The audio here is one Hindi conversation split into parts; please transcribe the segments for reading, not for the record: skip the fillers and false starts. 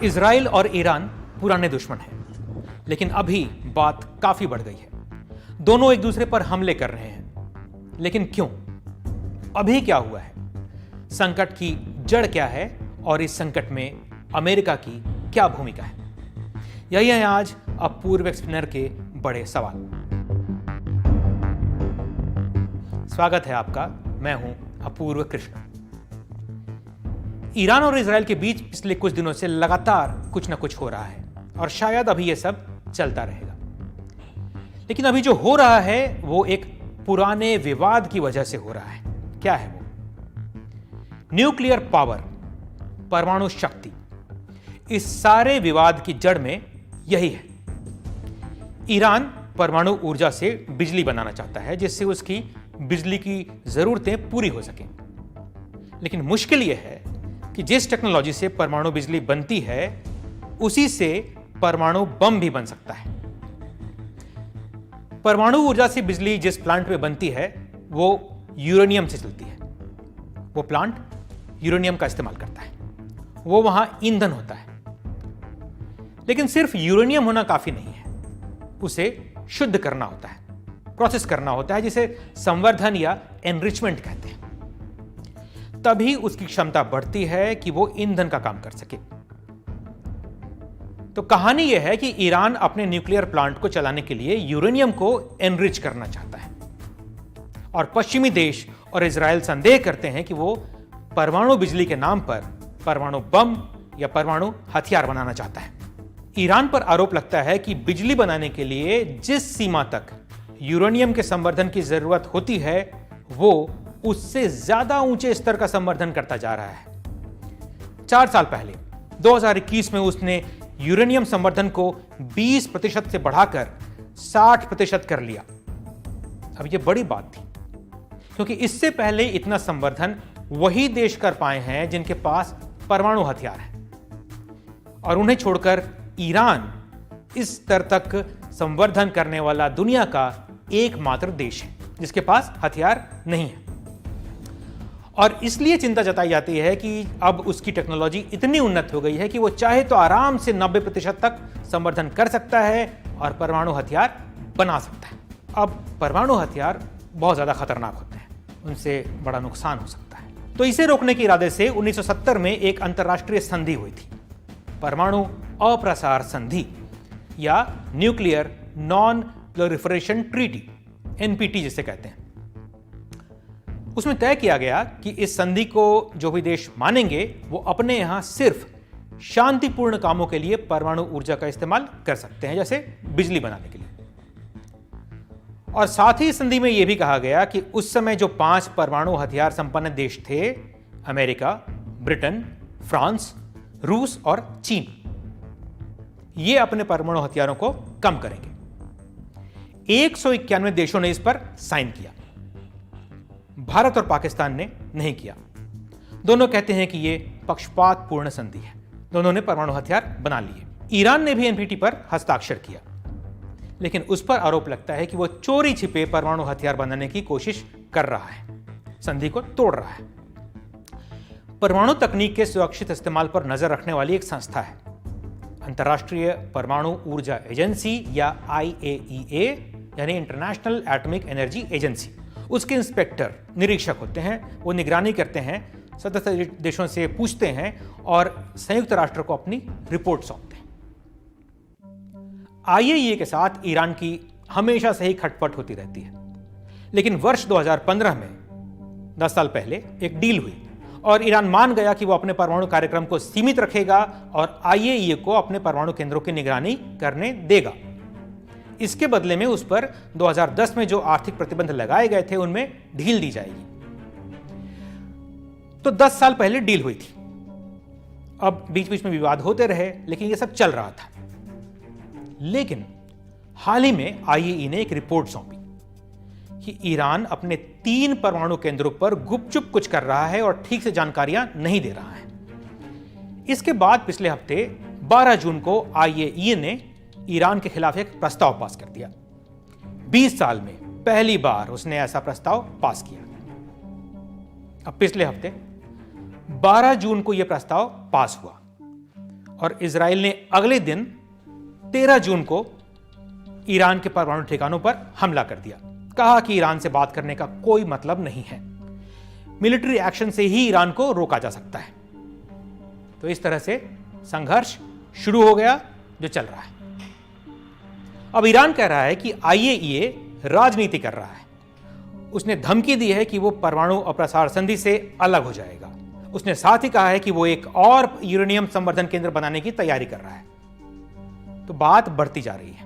इजराइल और ईरान पुराने दुश्मन हैं, लेकिन अभी बात काफी बढ़ गई है। दोनों एक दूसरे पर हमले कर रहे हैं, लेकिन क्यों? अभी क्या हुआ है? संकट की जड़ क्या है और इस संकट में अमेरिका की क्या भूमिका है? यही है आज अपूर्व एक्सप्लेनर के बड़े सवाल। स्वागत है आपका, मैं हूं अपूर्व कृष्ण। ईरान और इजराइल के बीच पिछले कुछ दिनों से लगातार कुछ ना कुछ हो रहा है और शायद अभी यह सब चलता रहेगा। लेकिन अभी जो हो रहा है वो एक पुराने विवाद की वजह से हो रहा है। क्या है वो? न्यूक्लियर पावर, परमाणु शक्ति। इस सारे विवाद की जड़ में यही है। ईरान परमाणु ऊर्जा से बिजली बनाना चाहता है जिससे उसकी बिजली की जरूरतें पूरी हो सकें। लेकिन मुश्किल यह है कि जिस टेक्नोलॉजी से परमाणु बिजली बनती है उसी से परमाणु बम भी बन सकता है। परमाणु ऊर्जा से बिजली जिस प्लांट में बनती है वो यूरेनियम से चलती है। वो प्लांट यूरेनियम का इस्तेमाल करता है, वो वहां ईंधन होता है। लेकिन सिर्फ यूरेनियम होना काफी नहीं है, उसे शुद्ध करना होता है, प्रोसेस करना होता है, जिसे संवर्धन या एनरिचमेंट कहते हैं। तभी उसकी क्षमता बढ़ती है कि वो ईंधन का काम कर सके। तो कहानी यह है कि ईरान अपने न्यूक्लियर प्लांट को चलाने के लिए यूरेनियम को एनरिच करना चाहता है और पश्चिमी देश और इजराइल संदेह करते हैं कि वो परमाणु बिजली के नाम पर परमाणु बम या परमाणु हथियार बनाना चाहता है। ईरान पर आरोप लगता है कि बिजली बनाने के लिए जिस सीमा तक यूरेनियम के संवर्धन की जरूरत होती है वो उससे ज्यादा ऊंचे स्तर का संवर्धन करता जा रहा है। 4 साल पहले 2021 में उसने यूरेनियम संवर्धन को 20% से बढ़ाकर 60% कर लिया। अब यह बड़ी बात थी क्योंकि इससे पहले इतना संवर्धन वही देश कर पाए हैं जिनके पास परमाणु हथियार है, और उन्हें छोड़कर ईरान इस स्तर तक संवर्धन करने वाला दुनिया का एकमात्र देश है जिसके पास हथियार नहीं है। और इसलिए चिंता जताई जाती है कि अब उसकी टेक्नोलॉजी इतनी उन्नत हो गई है कि वो चाहे तो आराम से 90% तक संवर्धन कर सकता है और परमाणु हथियार बना सकता है। अब परमाणु हथियार बहुत ज्यादा खतरनाक होते हैं, उनसे बड़ा नुकसान हो सकता है। तो इसे रोकने के इरादे से 1970 में एक अंतर्राष्ट्रीय संधि हुई थी, परमाणु अप्रसार संधि या nuclear non proliferation treaty, NPT जिसे कहते हैं। उसमें तय किया गया कि इस संधि को जो भी देश मानेंगे वो अपने यहां सिर्फ शांतिपूर्ण कामों के लिए परमाणु ऊर्जा का इस्तेमाल कर सकते हैं, जैसे बिजली बनाने के लिए। और साथ ही संधि में यह भी कहा गया कि उस समय जो 5 परमाणु हथियार संपन्न देश थे, अमेरिका, ब्रिटेन, फ्रांस, रूस और चीन, ये अपने परमाणु हथियारों को कम करेंगे। 191 देशों ने इस पर साइन किया। भारत और पाकिस्तान ने नहीं किया। दोनों कहते हैं कि यह पक्षपातपूर्ण संधि है। दोनों ने परमाणु हथियार बना लिए। ईरान ने भी एनपीटी पर हस्ताक्षर किया, लेकिन उस पर आरोप लगता है कि वह चोरी छिपे परमाणु हथियार बनाने की कोशिश कर रहा है, संधि को तोड़ रहा है। परमाणु तकनीक के सुरक्षित इस्तेमाल पर नजर रखने वाली एक संस्था है, अंतर्राष्ट्रीय परमाणु ऊर्जा एजेंसी या IAEA, यानी इंटरनेशनल एटॉमिक एनर्जी एजेंसी। उसके इंस्पेक्टर, निरीक्षक होते हैं, वो निगरानी करते हैं, सदस्य देशों से पूछते हैं और संयुक्त राष्ट्र को अपनी रिपोर्ट सौंपते हैं। IAEA के साथ ईरान की हमेशा से ही खटपट होती रहती है, लेकिन वर्ष 2015 में 10 साल पहले एक डील हुई और ईरान मान गया कि वो अपने परमाणु कार्यक्रम को सीमित रखेगा और IAEA को अपने परमाणु केंद्रों की निगरानी करने देगा। इसके बदले में उस पर 2010 में जो आर्थिक प्रतिबंध लगाए गए थे उनमें ढील दी जाएगी। तो 10 साल पहले डील हुई थी। अब बीच बीच में विवाद होते रहे, लेकिन यह सब चल रहा था। लेकिन हाल ही में IAEA ने एक रिपोर्ट सौंपी कि ईरान अपने 3 परमाणु केंद्रों पर गुपचुप कुछ कर रहा है और ठीक से जानकारियां नहीं दे रहा है। इसके बाद पिछले हफ्ते 12 जून को IAEA ने ईरान के खिलाफ एक प्रस्ताव पास कर दिया। 20 साल में पहली बार उसने ऐसा प्रस्ताव पास किया। अब पिछले हफ्ते 12 जून को यह प्रस्ताव पास हुआ और इजराइल ने अगले दिन 13 जून को ईरान के परमाणु ठिकानों पर हमला कर दिया। कहा कि ईरान से बात करने का कोई मतलब नहीं है, मिलिट्री एक्शन से ही ईरान को रोका जा सकता है। तो इस तरह से संघर्ष शुरू हो गया जो चल रहा है। अब ईरान कह रहा है कि IAEA राजनीति कर रहा है। उसने धमकी दी है कि वो परमाणु अप्रसार संधि से अलग हो जाएगा। उसने साथ ही कहा है कि वो एक और यूरेनियम संवर्धन केंद्र बनाने की तैयारी कर रहा है। तो बात बढ़ती जा रही है।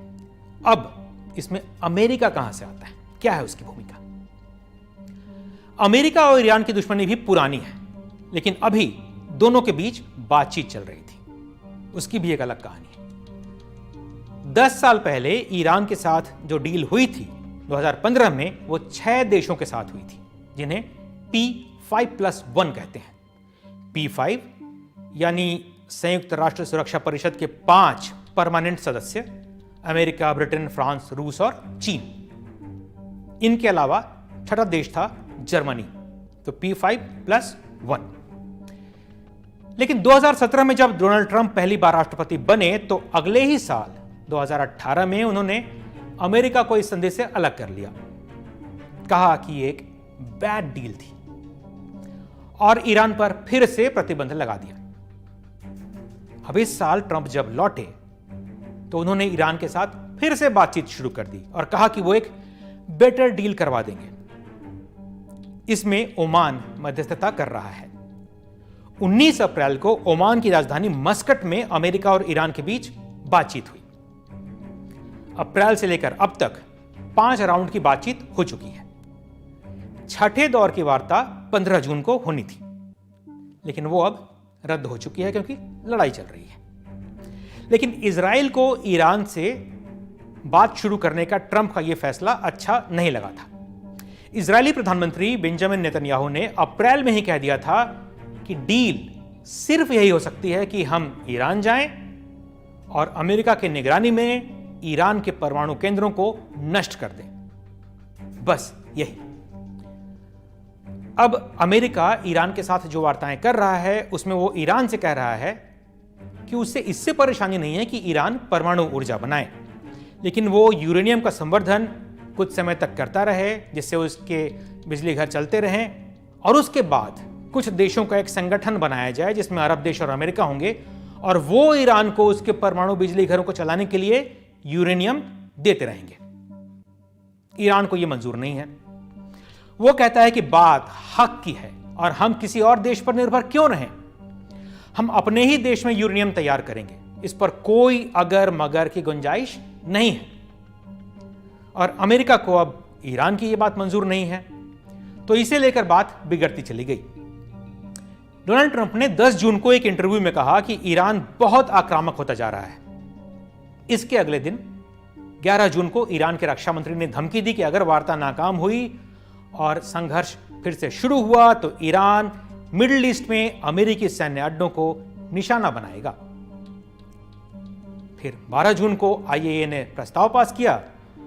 अब इसमें अमेरिका कहां से आता है, क्या है उसकी भूमिका? अमेरिका और ईरान की दुश्मनी भी पुरानी है, लेकिन अभी दोनों के बीच बातचीत चल रही थी, उसकी भी एक अलग कहानी है। 10 साल पहले ईरान के साथ जो डील हुई थी 2015 में, वो 6 देशों के साथ हुई थी, जिन्हें P5+1 कहते हैं। P5 यानी संयुक्त राष्ट्र सुरक्षा परिषद के 5 परमानेंट सदस्य, अमेरिका, ब्रिटेन, फ्रांस, रूस और चीन। इनके अलावा छठा देश था जर्मनी। तो P5+1। लेकिन 2017 में जब डोनाल्ड ट्रंप पहली बार राष्ट्रपति बने, तो अगले ही साल 2018 में उन्होंने अमेरिका को इस संधि से अलग कर लिया। कहा कि एक बैड डील थी और ईरान पर फिर से प्रतिबंध लगा दिया। अब इस साल ट्रंप जब लौटे तो उन्होंने ईरान के साथ फिर से बातचीत शुरू कर दी और कहा कि वो एक बेटर डील करवा देंगे। इसमें ओमान मध्यस्थता कर रहा है। 19 अप्रैल को ओमान की राजधानी मस्कट में अमेरिका और ईरान के बीच बातचीत हुई। अप्रैल से लेकर अब तक 5 राउंड की बातचीत हो चुकी है। छठे दौर की वार्ता 15 जून को होनी थी, लेकिन वो अब रद्द हो चुकी है क्योंकि लड़ाई चल रही है। लेकिन इजराइल को ईरान से बात शुरू करने का ट्रंप का यह फैसला अच्छा नहीं लगा था। इजरायली प्रधानमंत्री बेंजामिन नेतन्याहू ने अप्रैल में ही कह दिया था कि डील सिर्फ यही हो सकती है कि हम ईरान जाएं और अमेरिका की निगरानी में ईरान के परमाणु केंद्रों को नष्ट कर दें। बस यही। अब अमेरिका ईरान के साथ जो वार्ताएं कर रहा है, उसमें वो ईरान से कह रहा है कि उससे इससे परेशानी नहीं है कि ईरान परमाणु ऊर्जा बनाए, लेकिन वो यूरेनियम का संवर्धन कुछ समय तक करता रहे, जिससे उसके बिजली घर चलते रहें, और उसके बाद कुछ देशों का एक संगठन बनाया जाए जिसमें अरब देश और अमेरिका होंगे, और वो ईरान को उसके परमाणु बिजली घरों को चलाने के लिए यूरेनियम देते रहेंगे। ईरान को यह मंजूर नहीं है। वो कहता है कि बात हक की है और हम किसी और देश पर निर्भर क्यों रहें, हम अपने ही देश में यूरेनियम तैयार करेंगे, इस पर कोई अगर मगर की गुंजाइश नहीं है। और अमेरिका को अब ईरान की यह बात मंजूर नहीं है, तो इसे लेकर बात बिगड़ती चली गई। डोनाल्ड ट्रंप ने 10 जून को एक इंटरव्यू में कहा कि ईरान बहुत आक्रामक होता जा रहा है। इसके अगले दिन 11 जून को ईरान के रक्षा मंत्री ने धमकी दी कि अगर वार्ता नाकाम हुई और संघर्ष फिर से शुरू हुआ तो ईरान मिडिल ईस्ट में अमेरिकी सैन्य अड्डों को निशाना बनाएगा। फिर 12 जून को IAEA ने प्रस्ताव पास किया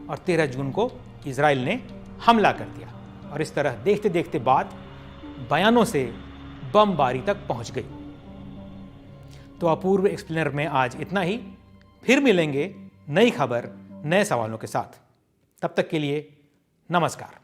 और 13 जून को इजराइल ने हमला कर दिया, और इस तरह देखते देखते बात बयानों से बमबारी तक पहुंच गई। तो अपूर्व एक्सप्लेनर में आज इतना ही। फिर मिलेंगे नई खबर, नए सवालों के साथ। तब तक के लिए नमस्कार।